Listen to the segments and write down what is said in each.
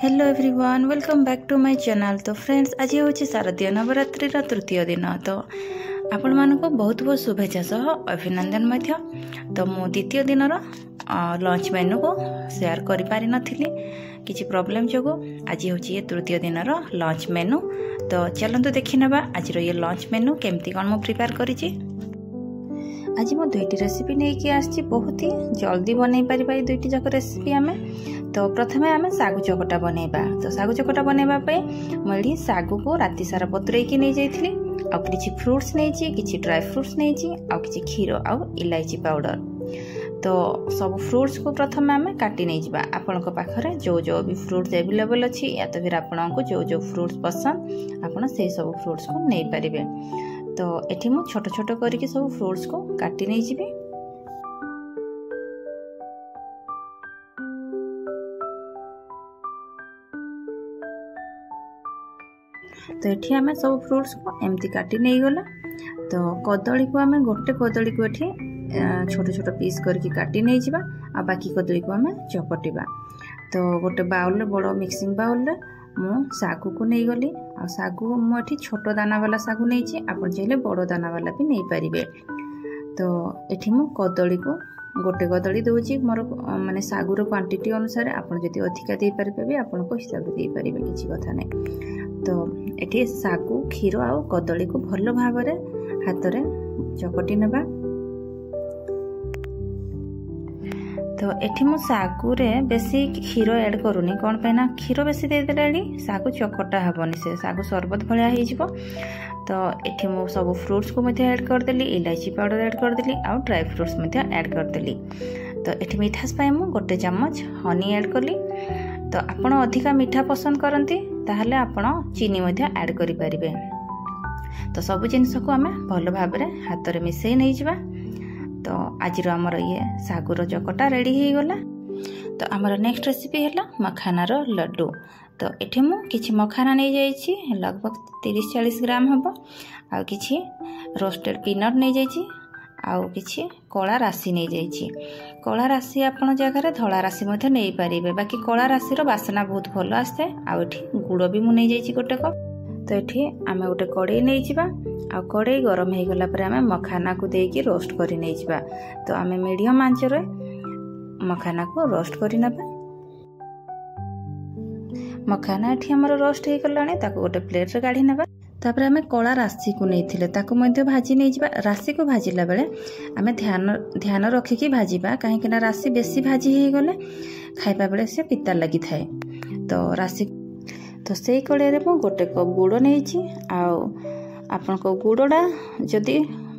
Hello everyone, welcome back to my channel. तो friends, आज हूँ शारदीय नवरात्रि तृतीय दिन। तो आपण मानक बहुत बहुत शुभेच्छा सह अभिनंदन मध्य। तो मु द्वितीय दिन लंच मेन्यू को शेयर कर पारि नथिली किछि प्रॉब्लम जोगो। आज हूँ ये तृतीय दिन लंच मेन्यू। तो चलतु देखि नेबा आज ये लंच मेन्यू केमती कौन मु प्रिपेयर करिछि। आज मु दुईटी रेसिपी नहीं आसी, बहुत ही जल्दी बनै पारिबा ये दुईटी जाक रेसिपी आमे। तो प्रथमे आमे सागु चकटा बनैबा। तो सागु चकटा बनैबा पे मळी सागु को राति सारा बतुरैकी नै जाइथिली। आ किछि फ्रूट्स नैछि, किछि ड्राई फ्रूट्स नैछि, आ किछि क्षीर आ इलायची पाउडर। तो सब फ्रूट्स को प्रथमे आमे काटी नै जिबा। आपनक पाखरे जो जो भी फ्रूट्स अवेलेबल अछि या तो फिर आपनक जो जो फ्रूट्स पसंद आपन से सब फ्रूट्स को नै परिबे। तो एठी मु छोट छोट करके सब फ्रूट्स को काटी नै जिबे। तो एठी आमे सब फ्रूट्स को एमती काटी नै गला। तो कदली को आमे गोटे कदली को एठी छोट छोट पीस करके काटी नै जिबा। आ बाकी कदली को आमे चपटिबा। तो गोटे बाउल रे बड़ मिक्सिंग बाउल रे मु सागु को नै गली। आ सागु मु एठी छोट दाना वाला सागु नै छी, आपण चाहिले बड़ दाना वाला भी नै परिबे। तो एठी मु कदली को गोटे कदली दोची मोर माने सागुर क्वांटिटी अनुसार आपण जदि अधिका दे परिबे आपण को हिसाब दे परिबे, किछि कथा नै। तो एठी सागु क्षीर आ कदली को भल भाव रे हाथ रे चकटी नेबा। तो एठी मु सागु रे बेसी क्षीर ऐड करूनी, कोन पे ना क्षीर बेसी दे देलाडी सागु चकटा हबनी, से सागु शरबत भलिया हे जिवो। तो एठी मु सब फ्रूट्स को मध्ये ऐड कर देली, इलायची पाउडर ऐड कर देली आ ड्राई फ्रूट्स मध्ये ऐड कर देली। तो एठी मिठास पाए मु गोटे चम्मच हनी ऐड करली। तो आपण अधिका मीठा पसंद करंती ताहले आपण चीनी मध्ये ऐड करि परिबे। तो सब जिनिस को आमे भल भाव रे हाथ रे मिसई नै जिबा। तो आज हमर ये सागुर चकटा रेडी हो गला। तो हमर नेक्स्ट रेसिपी हैला मखानार लड्डू। तो एठी मु किछि मखाना नै जाइछि, लगभग 30-40 ग्राम हबो। आ किछि रोस्टेड पीनट नै जाइछि, आउ किछि कला राशि नै जाइछि। कला राशि आपण जगह धला राशि मध्ये नै परिबे। बाकी कला राशि रो बासना बहुत भल आस्ते। आ एठी गुड़ भी मु नै जाइछि गोटे कप। तो एठी आमे गोटे कड़ाई नै जिबा। आ कड़ाई गरम हे गला पर आमे मखाना को देकी रोस्ट करि नै जिबा। तो आमे मीडियम आंच रे मखाना को रोस्ट करि नेबा। मखाना एठी हमर रोस्ट हे गलाने, ताको गोटे प्लेट रे काढी नेबा। तापर आमे कला राशि को नैथिले ताको मध्ये भाजी नै जिबा। राशि को भाजिला बेले आमे ध्यान रखि कि भाजिबा, काहे कि ना राशि बेसी भाजी हे गले खाइबा बेले से पिता लागि थाए। तो राशि तो सेई कड़ाई रे मु गोटे कप गुड़ नै छी। आ आपन को गुड़डा जदि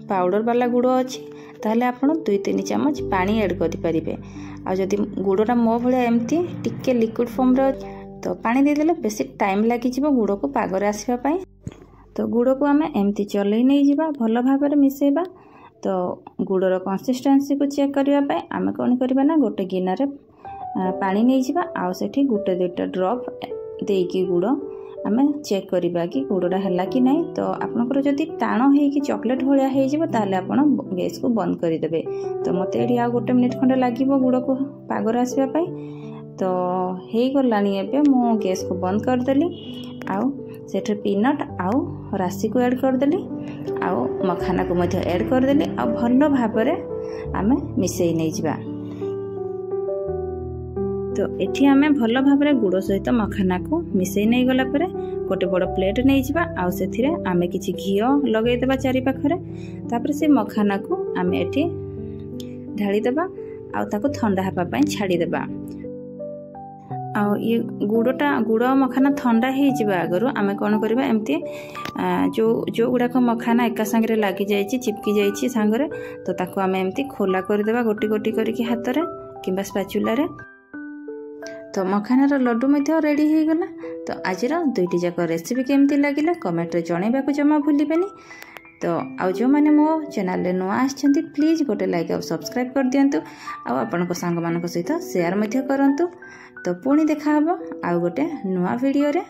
पाउडर वाला गुड़ अछि ताहले आपण 2-3 चम्मच पानी ऐड करि परिबे। आ जदि गुड़डा मो भले एमती टिके लिक्विड फॉर्म रे तो पानी दे देले बेसी टाइम लागि जिवो गुड़ को पागर आसीबा पई। तो गुड़ को आमे एमती चलै नै जिबा, भल भाव रे मिसेबा। तो गुड़र कंसिस्टेंसी को चेक करिवा पई आमे कोन करबा ना गोटे गिना रे पानी नै जिबा। आ सेठी गोटे 2टा ड्रॉप देकी गुड़ आमे चेक करिबा कि गुड़डा हला कि नै। तो आपनकर जदि टाण हे कि चॉकलेट भलिया हे जिवो ताले आपण गैस को बंद करि देबे। तो मते एडी आ गोटे मिनिट खंडे लागिवो गुड़ को पागर आसीबा पई। तो हे गलानी एबे मु गैस को बंद कर देली। आउ सेठ पीनट आउ राशि को ऐड कर देली, आउ मखाना को मध्ये ऐड कर देली। आ भल भाव रे आमे मिसई नै जिबा। तो एठी आमे भल भाव रे गुड़ सहित मखाना को मिसई नै गला परे गोटे बड़ प्लेट नै जिबा। आउ सेथिरे आमे किछि घियो लगै देबा चारि पाखरे। तापर से मखाना को आमे एठी ढाली देबा। आउ ताको ठंडा हबा पई छाडी देबा। आ ये गुड़ मखाना ठंडा हो जिबा आगरु आमे कोन करबा एमती जो गुडा को मखाना एका संगे लागी जाइछि, चिपकी जाइछि संगरे। तो ताको आमे एमती खोला कर देबा गोटी गोटी करके हाथ रे किबा स्पैचुला रे। तो मखानार लड्डू मध्ये रेडी हो गला। तो आजिर दुईटी जाक रेसिपी केमती लागिला कमेंट रे जणैबा को जमा भूलिबेनी। तो आउ जो माने मो चैनल रे नुआ आछंती प्लीज गोटे लाइक और सब्सक्राइब कर दियंतु। आ आपन को संग मान को सहित शेयर मध्ये करंतु। तो पुणी देखा हबो आउ गोटे नुआ वीडियो रे।